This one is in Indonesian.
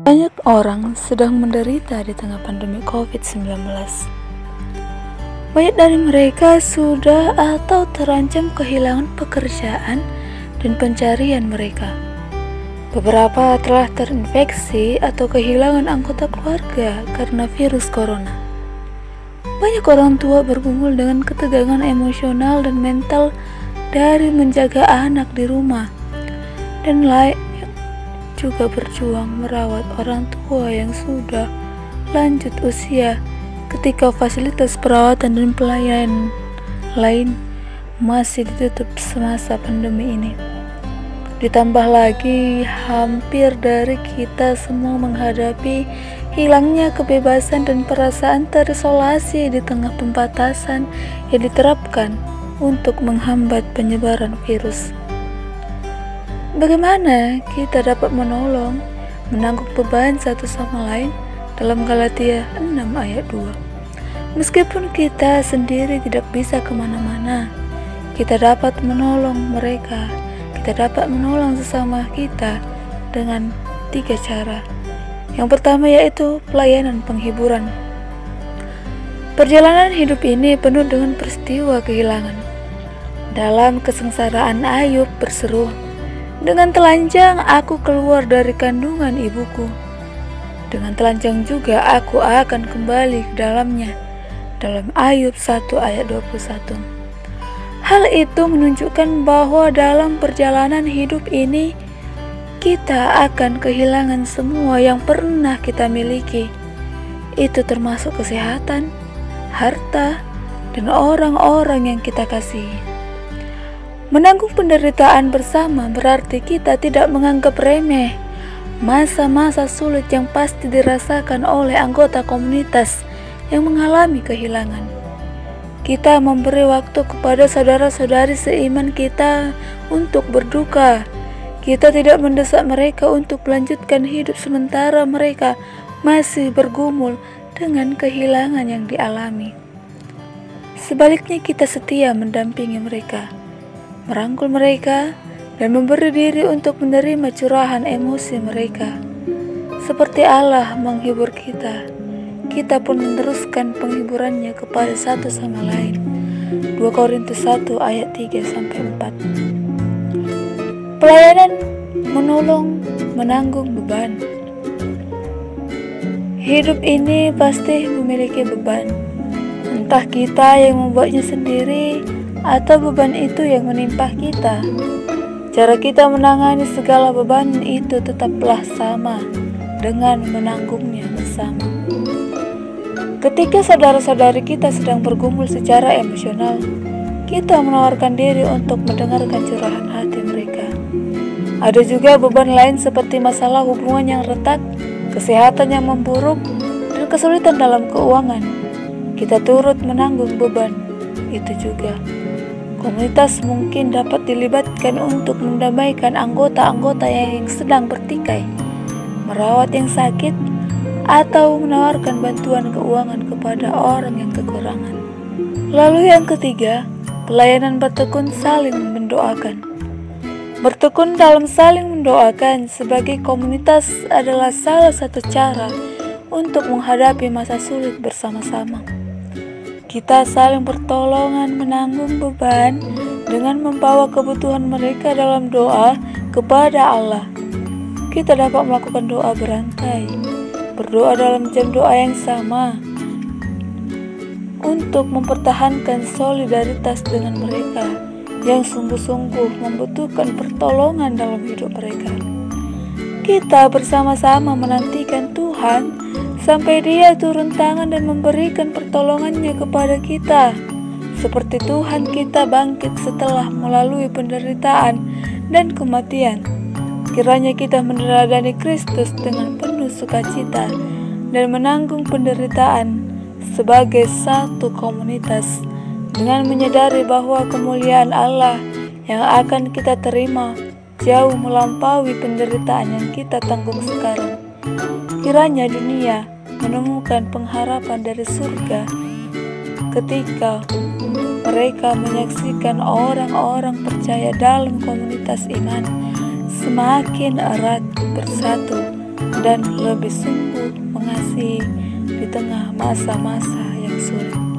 Banyak orang sedang menderita di tengah pandemi COVID-19. Banyak dari mereka sudah atau terancam kehilangan pekerjaan dan pencarian mereka. Beberapa telah terinfeksi atau kehilangan anggota keluarga karena virus corona. Banyak orang tua bergumul dengan ketegangan emosional dan mental dari menjaga anak di rumah, dan lain juga berjuang merawat orang tua yang sudah lanjut usia ketika fasilitas perawatan dan pelayanan lain masih ditutup semasa pandemi ini. Ditambah lagi, hampir dari kita semua menghadapi hilangnya kebebasan dan perasaan terisolasi di tengah pembatasan yang diterapkan untuk menghambat penyebaran virus. Bagaimana kita dapat menolong, menanggung beban satu sama lain dalam Galatia 6 ayat 2. Meskipun kita sendiri tidak bisa kemana-mana, kita dapat menolong mereka. Kita dapat menolong sesama kita dengan 3 cara. Yang pertama yaitu pelayanan penghiburan. Perjalanan hidup ini penuh dengan peristiwa kehilangan. Dalam kesengsaraan Ayub berseru, "Dengan telanjang aku keluar dari kandungan ibuku. Dengan telanjang juga aku akan kembali ke dalamnya." Dalam Ayub 1 ayat 21. Hal itu menunjukkan bahwa dalam perjalanan hidup ini kita akan kehilangan semua yang pernah kita miliki. Itu termasuk kesehatan, harta, dan orang-orang yang kita kasihi. Menanggung penderitaan bersama berarti kita tidak menganggap remeh masa-masa sulit yang pasti dirasakan oleh anggota komunitas yang mengalami kehilangan. Kita memberi waktu kepada saudara-saudari seiman kita untuk berduka. Kita tidak mendesak mereka untuk melanjutkan hidup sementara mereka masih bergumul dengan kehilangan yang dialami. Sebaliknya, kita setia mendampingi mereka, merangkul mereka, dan memberi diri untuk menerima curahan emosi mereka. Seperti Allah menghibur kita, kita pun meneruskan penghiburannya kepada satu sama lain. 2 Korintus 1 ayat 3-4. Pelayanan menolong menanggung beban. Hidup ini pasti memiliki beban. Entah kita yang membuatnya sendiri atau beban itu yang menimpa kita. Cara kita menangani segala beban itu tetaplah sama dengan menanggungnya bersama. Ketika saudara-saudari kita sedang bergumul secara emosional, kita menawarkan diri untuk mendengarkan curahan hati mereka. Ada juga beban lain seperti masalah hubungan yang retak, kesehatan yang memburuk, dan kesulitan dalam keuangan. Kita turut menanggung beban itu juga. Komunitas mungkin dapat dilibatkan untuk mendamaikan anggota-anggota yang sedang bertikai, merawat yang sakit, atau menawarkan bantuan keuangan kepada orang yang kekurangan. Lalu yang ketiga, pelayanan bertekun saling mendoakan. Bertekun dalam saling mendoakan sebagai komunitas adalah salah satu cara untuk menghadapi masa sulit bersama-sama. Kita saling bertolongan menanggung beban dengan membawa kebutuhan mereka dalam doa kepada Allah. Kita dapat melakukan doa berantai, berdoa dalam jam doa yang sama, untuk mempertahankan solidaritas dengan mereka yang sungguh-sungguh membutuhkan pertolongan dalam hidup mereka. Kita bersama-sama menantikan Tuhan sampai Dia turun tangan dan memberikan pertolongannya kepada kita. Seperti Tuhan kita bangkit setelah melalui penderitaan dan kematian. Kiranya kita meneladani Kristus dengan penuh sukacita dan menanggung penderitaan sebagai satu komunitas, dengan menyadari bahwa kemuliaan Allah yang akan kita terima jauh melampaui penderitaan yang kita tanggung sekarang. Kiranya dunia menemukan pengharapan dari surga ketika mereka menyaksikan orang-orang percaya dalam komunitas iman semakin erat bersatu dan lebih sungguh mengasihi di tengah masa-masa yang sulit.